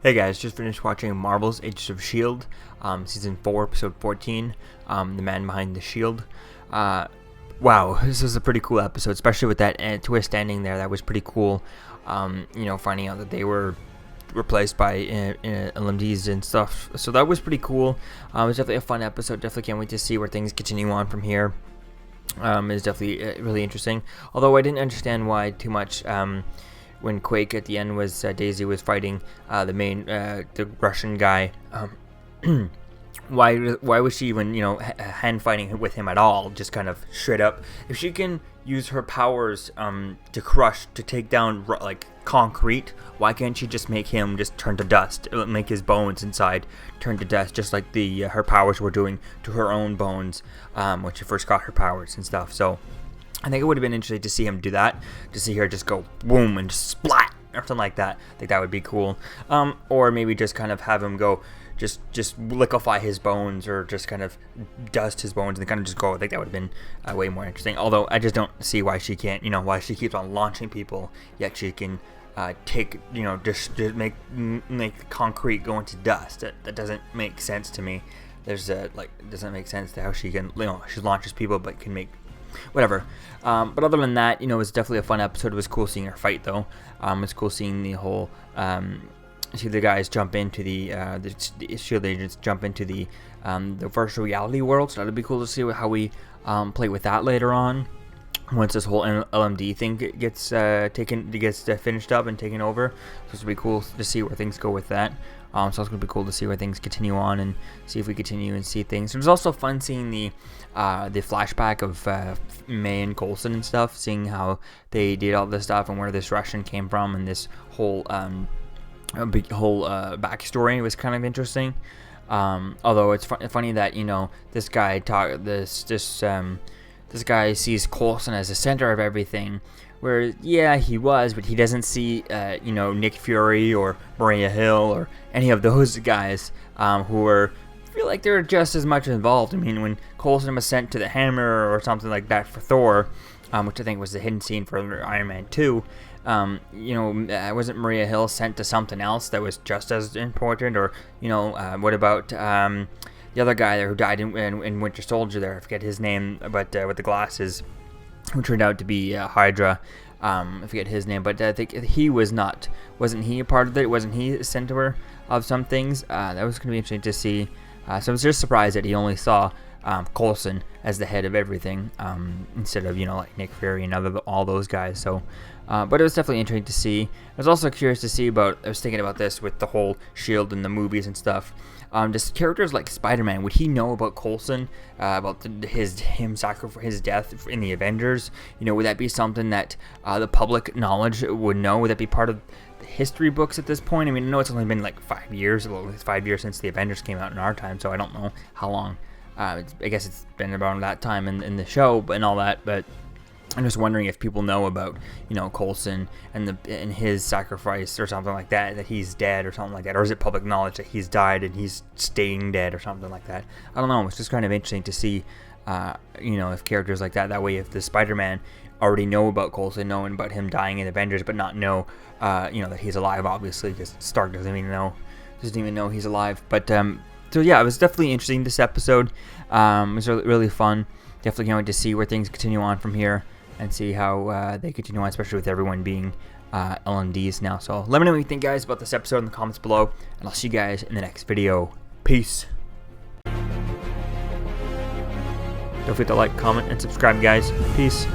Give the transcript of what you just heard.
Hey guys, just finished watching Marvel's Agents of S.H.I.E.L.D. Season 4, Episode 14, The Man Behind the Shield. Wow, this was a pretty cool episode, especially with that twist ending there. That was pretty cool, finding out that they were replaced by LMDs and stuff. So that was pretty cool. It was definitely a fun episode. Definitely can't wait to see where things continue on from here. It's definitely really interesting. Although I didn't understand why too much when Quake at the end was Daisy was fighting the Russian guy. Why was she even hand fighting with him at all? Just kind of straight up. If she can use her powers to take down like concrete, why can't she just make him just turn to dust? Make his bones inside turn to dust, just like her powers were doing to her own bones when she first got her powers and stuff. So I think it would have been interesting to see him do that, to see her just go boom and just splat or something like that. I think that would be cool. Or maybe just kind of have him go, just liquefy his bones, or just kind of dust his bones and kind of just go. I think that would have been way more interesting. Although I just don't see why she can't, why she keeps on launching people, yet she can take, just make concrete go into dust. That doesn't make sense to me. There's it doesn't make sense to how she can, she launches people but can make whatever. But other than that, it was definitely a fun episode. It was cool seeing her fight, though. It's cool seeing the whole see the guys jump into the S.H.I.E.L.D. agents jump into the virtual reality world. So that'd be cool to see how we play with that later on, once this whole LMD thing gets finished up and taken over. So it's gonna be cool to see where things go with that. So it's gonna be cool to see where things continue on and see if we continue and see things. It was also fun seeing the flashback of May and Coulson and stuff, seeing how they did all this stuff and where this Russian came from, and this whole backstory was kind of interesting. Although it's funny that this guy this guy sees Coulson as the center of everything, where he was, but he doesn't see Nick Fury or Maria Hill or any of those guys who feel like they're just as much involved. I mean, when Coulson was sent to the Hammer or something like that for Thor, which I think was the hidden scene for Iron Man 2, wasn't Maria Hill sent to something else that was just as important? Or what about the other guy there who died in Winter Soldier there? I forget his name, but with the glasses, who turned out to be Hydra. I forget his name, but I think he wasn't he a part of it? Wasn't he a center of some things? That was going to be interesting to see. So I was just surprised that he only saw Coulson as the head of everything, instead of like Nick Fury and all those guys. So but it was definitely interesting to see. I was also curious to see I was thinking about this with the whole S.H.I.E.L.D. and the movies and stuff. Just characters like Spider-Man, would he know about Coulson, about his death in the Avengers? Would that be something that the public knowledge would know? Would that be part of the history books at this point? I mean, I know it's only been like 5 years. Well, it's 5 years since the Avengers came out in our time, so I don't know how long. I guess it's been around that time in the show and all that, but I'm just wondering if people know about, Coulson and his sacrifice or something like that he's dead or something like that, or is it public knowledge that he's died and he's staying dead or something like that? I don't know. It's just kind of interesting to see, if characters like that way, if the Spider-Man already know about Coulson, knowing about him dying in Avengers, but not know, that he's alive. Obviously, because Stark doesn't even know he's alive. But so yeah, it was definitely interesting, this episode. It was really, really fun. Definitely can't wait to see where things continue on from here and see how they continue on, especially with everyone being LMDs now. So let me know what you think, guys, about this episode in the comments below, and I'll see you guys in the next video. Peace. Don't forget to like, comment, and subscribe, guys. Peace.